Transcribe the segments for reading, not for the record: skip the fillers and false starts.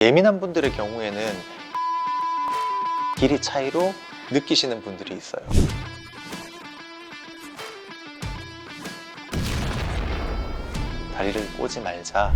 예민한 분들의 경우에는 길이 차이로 느끼시는 분들이 있어요. 다리를 꼬지 말자.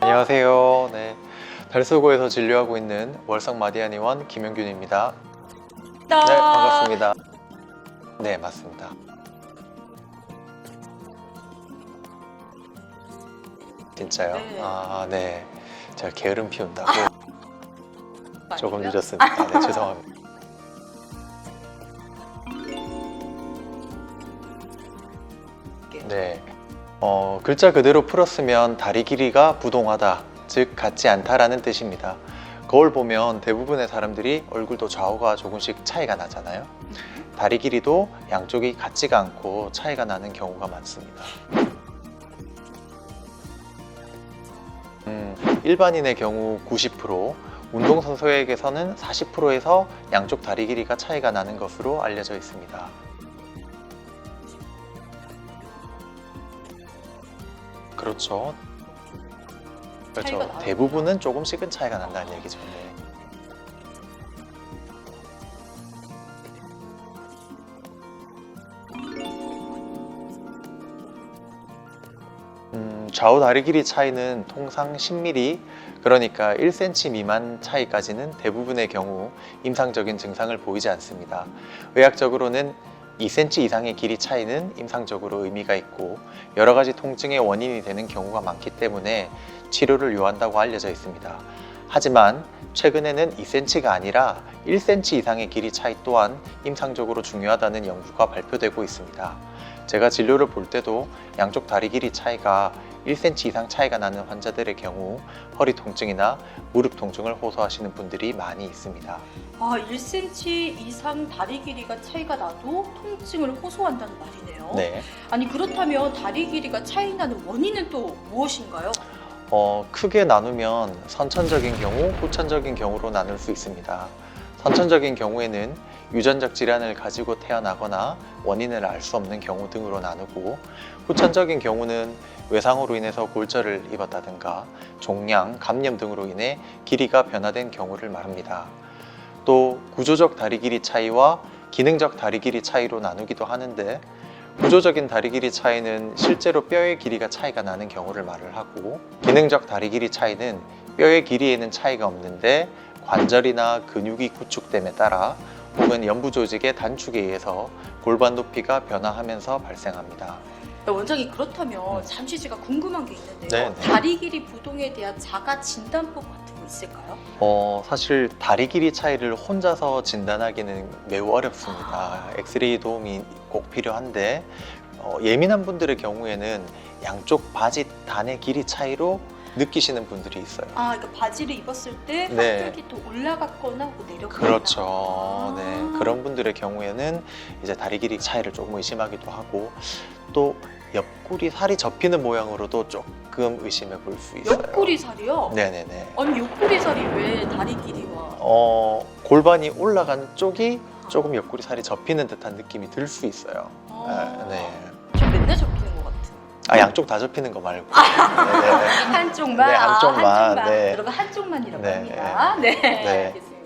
안녕하세요. 네, 달서구에서 진료하고 있는 월성 마디아니원 김영균입니다. 네, 반갑습니다. 네, 맞습니다. 진짜요? 네. 아, 네. 제가 게으름 피운다고 조금 늦었습니다. 네, 죄송합니다. 네. 글자 그대로 풀었으면 다리 길이가 부동하다, 즉 같지 않다라는 뜻입니다. 거울 보면 대부분의 사람들이 얼굴도 좌우가 조금씩 차이가 나잖아요. 다리 길이도 양쪽이 같지가 않고 차이가 나는 경우가 많습니다. 일반인의 경우 90%, 운동선수에게서는 40%에서 양쪽 다리 길이가 차이가 나는 것으로 알려져 있습니다. 그렇죠. 그렇죠. 대부분은 조금씩은 차이가 난다는 얘기죠. 네. 좌우 다리 길이 차이는 통상 10mm, 그러니까 1cm 미만 차이까지는 대부분의 경우 임상적인 증상을 보이지 않습니다. 의학적으로는 2cm 이상의 길이 차이는 임상적으로 의미가 있고 여러 가지 통증의 원인이 되는 경우가 많기 때문에 치료를 요한다고 알려져 있습니다. 하지만 최근에는 2cm가 아니라 1cm 이상의 길이 차이 또한 임상적으로 중요하다는 연구가 발표되고 있습니다. 제가 진료를 볼 때도 양쪽 다리 길이 차이가 1cm 이상 차이가 나는 환자들의 경우 허리 통증이나 무릎 통증을 호소하시는 분들이 많이 있습니다. 아, 1cm 이상 다리 길이가 차이가 나도 통증을 호소한다는 말이네요. 네. 아니, 그렇다면 다리 길이가 차이 나는 원인은 또 무엇인가요? 크게 나누면 선천적인 경우, 후천적인 경우로 나눌 수 있습니다. 선천적인 경우에는 유전적 질환을 가지고 태어나거나 원인을 알 수 없는 경우 등으로 나누고, 후천적인 경우는 외상으로 인해서 골절을 입었다든가 종양, 감염 등으로 인해 길이가 변화된 경우를 말합니다. 또 구조적 다리 길이 차이와 기능적 다리 길이 차이로 나누기도 하는데, 구조적인 다리 길이 차이는 실제로 뼈의 길이가 차이가 나는 경우를 말을 하고, 기능적 다리 길이 차이는 뼈의 길이에는 차이가 없는데 관절이나 근육이 구축됨에 따라 혹은 연부 조직의 단축에 의해서 골반 높이가 변화하면서 발생합니다. 원장님, 그렇다면 잠시 제가 궁금한 게 있는데요. 네. 다리 길이 부동에 대한 자가 진단법 같은 거 있을까요? 사실 다리 길이 차이를 혼자서 진단하기는 매우 어렵습니다. 엑스레이 도움이 꼭 필요한데, 예민한 분들의 경우에는 양쪽 바지 단의 길이 차이로 느끼시는 분들이 있어요. 아, 그러니까 바지를 입었을 때 네. 한쪽이 더 올라갔거나 뭐 내려갔거나. 그렇죠. 네, 그런 분들의 경우에는 이제 다리 길이 차이를 조금 의심하기도 하고, 또 옆구리 살이 접히는 모양으로도 조금 의심해 볼 수 있어요. 옆구리 살이요? 네네네. 아니, 옆구리 살이 왜 다리 길이와? 골반이 올라간 쪽이 조금 옆구리 살이 접히는 듯한 느낌이 들 수 있어요. 네. 저 맨날 접히는 것 같은. 양쪽 다 접히는 거 말고. 네네. 한쪽만. 네, 한쪽만. 한쪽만. 네. 여러분, 한쪽만이라고 네. 합니다. 네. 네. 알겠습니다.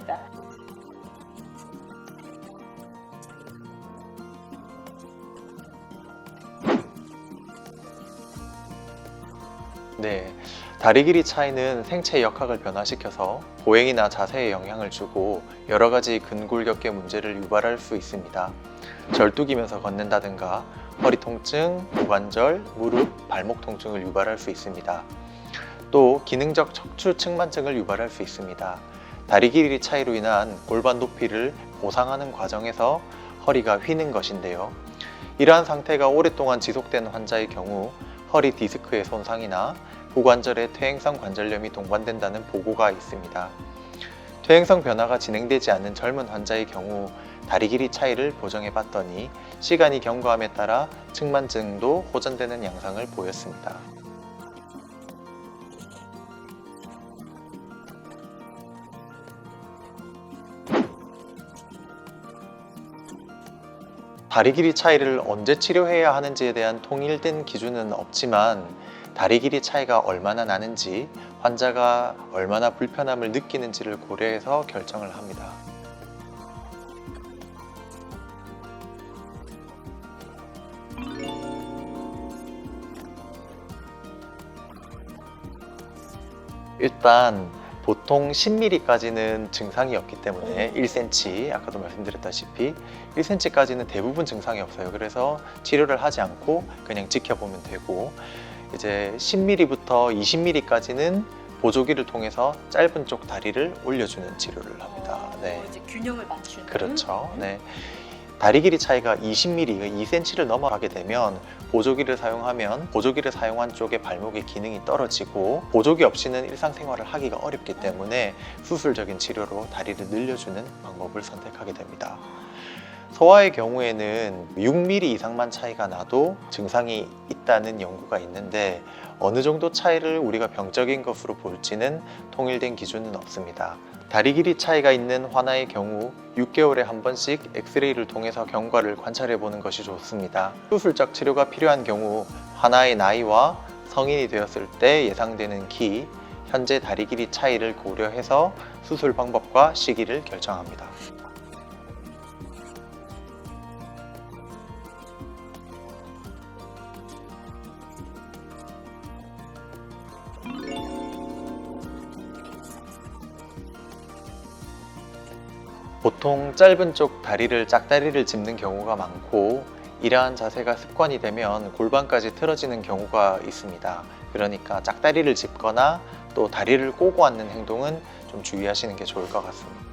네, 다리 길이 차이는 생체 역학을 변화시켜서 보행이나 자세에 영향을 주고 여러 가지 근골격계 문제를 유발할 수 있습니다. 절뚝이면서 걷는다든가 허리 통증, 고관절, 무릎, 발목 통증을 유발할 수 있습니다. 또 기능적 척추 측만증을 유발할 수 있습니다. 다리 길이 차이로 인한 골반 높이를 보상하는 과정에서 허리가 휘는 것인데요. 이러한 상태가 오랫동안 지속된 환자의 경우 허리 디스크의 손상이나 후관절에 퇴행성 관절염이 동반된다는 보고가 있습니다. 퇴행성 변화가 진행되지 않는 젊은 환자의 경우 다리 길이 차이를 보정해 봤더니 시간이 경과함에 따라 측만증도 호전되는 양상을 보였습니다. 다리 길이 차이를 언제 치료해야 하는지에 대한 통일된 기준은 없지만 다리 길이 차이가 얼마나 나는지, 환자가 얼마나 불편함을 느끼는지를 고려해서 결정을 합니다. 일단 보통 10mm까지는 증상이 없기 때문에 1cm, 아까도 말씀드렸다시피 1cm까지는 대부분 증상이 없어요. 그래서 치료를 하지 않고 그냥 지켜보면 되고, 이제 10mm부터 20mm까지는 보조기를 통해서 짧은 쪽 다리를 올려주는 치료를 합니다. 네. 이제 균형을 맞추는. 그렇죠. 네. 다리 길이 차이가 20mm, 2cm를 넘어가게 되면 보조기를 사용하면 보조기를 사용한 쪽의 발목의 기능이 떨어지고 보조기 없이는 일상생활을 하기가 어렵기 때문에 수술적인 치료로 다리를 늘려주는 방법을 선택하게 됩니다. 소아의 경우에는 6mm 이상만 차이가 나도 증상이 있다는 연구가 있는데 어느 정도 차이를 우리가 병적인 것으로 볼지는 통일된 기준은 없습니다. 다리 길이 차이가 있는 환아의 경우 6개월에 한 번씩 엑스레이를 통해서 경과를 관찰해 보는 것이 좋습니다. 수술적 치료가 필요한 경우 환아의 나이와 성인이 되었을 때 예상되는 키, 현재 다리 길이 차이를 고려해서 수술 방법과 시기를 결정합니다. 보통 짧은 쪽 다리를 짝다리를 짚는 경우가 많고 이러한 자세가 습관이 되면 골반까지 틀어지는 경우가 있습니다. 그러니까 짝다리를 짚거나 또 다리를 꼬고 앉는 행동은 좀 주의하시는 게 좋을 것 같습니다.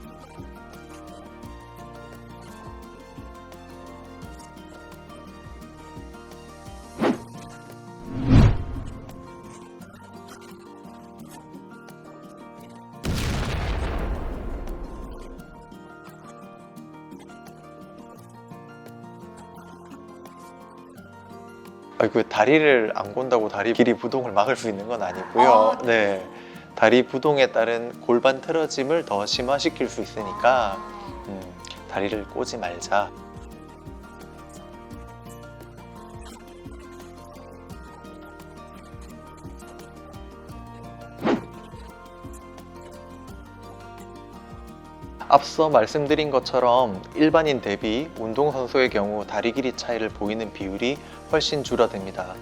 그 다리를 안 곤다고 다리 길이 부동을 막을 수 있는 건 아니고요. 네, 다리 부동에 따른 골반 틀어짐을 더 심화시킬 수 있으니까 다리를 꼬지 말자. 앞서 말씀드린 것처럼 일반인 대비 운동선수의 경우 다리 길이 차이를 보이는 비율이 훨씬 줄어듭니다.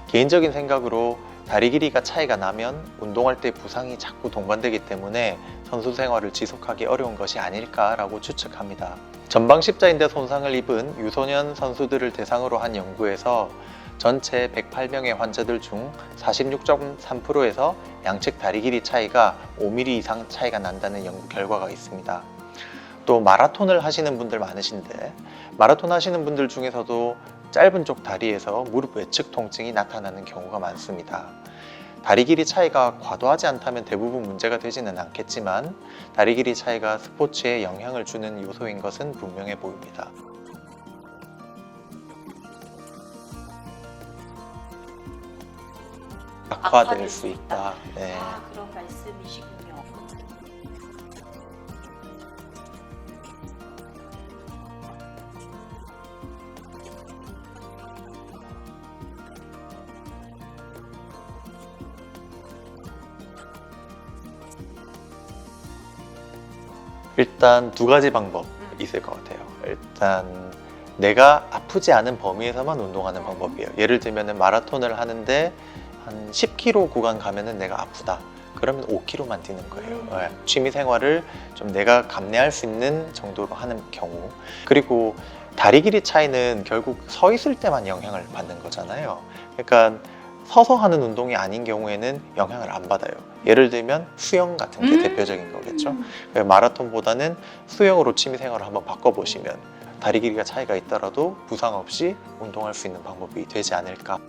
개인적인 생각으로 다리 길이가 차이가 나면 운동할 때 부상이 자꾸 동반되기 때문에 선수 생활을 지속하기 어려운 것이 아닐까라고 추측합니다. 전방 십자인대 손상을 입은 유소년 선수들을 대상으로 한 연구에서 전체 108명의 환자들 중 46.3%에서 양측 다리 길이 차이가 5mm 이상 차이가 난다는 연구 결과가 있습니다. 또 마라톤을 하시는 분들 많으신데 마라톤 하시는 분들 중에서도 짧은 쪽 다리에서 무릎 외측 통증이 나타나는 경우가 많습니다. 다리 길이 차이가 과도하지 않다면 대부분 문제가 되지는 않겠지만 다리 길이 차이가 스포츠에 영향을 주는 요소인 것은 분명해 보입니다. 악화될 수 있다. 네. 그런 말씀이시군요. 일단 두 가지 방법 있을 것 같아요. 일단 내가 아프지 않은 범위에서만 운동하는 방법이에요. 예를 들면 마라톤을 하는데 한 10km 구간 가면은 내가 아프다. 그러면 5km만 뛰는 거예요. 네. 취미 생활을 좀 내가 감내할 수 있는 정도로 하는 경우. 그리고 다리 길이 차이는 결국 서 있을 때만 영향을 받는 거잖아요. 그러니까 서서 하는 운동이 아닌 경우에는 영향을 안 받아요. 예를 들면 수영 같은 게 대표적인 거겠죠. 마라톤보다는 수영으로 취미 생활을 한번 바꿔보시면 다리 길이가 차이가 있더라도 부상 없이 운동할 수 있는 방법이 되지 않을까.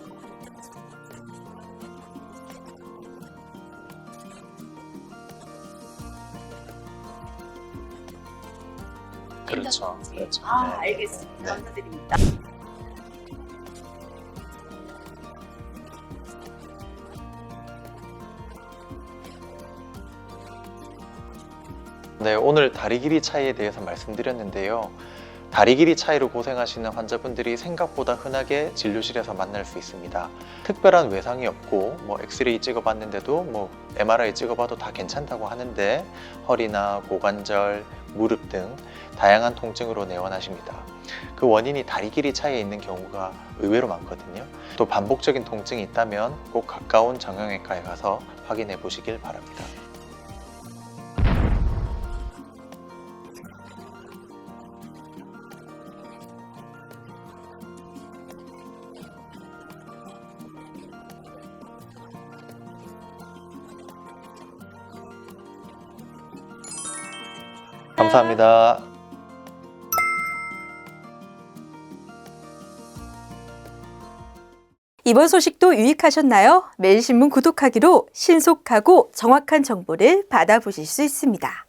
그렇죠. 낀다든지. 그렇죠. 아, 네. 알겠습니다. 네. 감사드립니다. 네, 오늘 다리 길이 차이에 대해서 말씀드렸는데요. 다리 길이 차이로 고생하시는 환자분들이 생각보다 흔하게 진료실에서 만날 수 있습니다. 특별한 외상이 없고 엑스레이 찍어봤는데도 MRI 찍어봐도 다 괜찮다고 하는데 허리나 고관절, 무릎 등 다양한 통증으로 내원하십니다. 그 원인이 다리 길이 차이에 있는 경우가 의외로 많거든요. 또 반복적인 통증이 있다면 꼭 가까운 정형외과에 가서 확인해 보시길 바랍니다. 감사합니다. 이번 소식도 유익하셨나요? 매일신문 구독하기로 신속하고 정확한 정보를 받아보실 수 있습니다.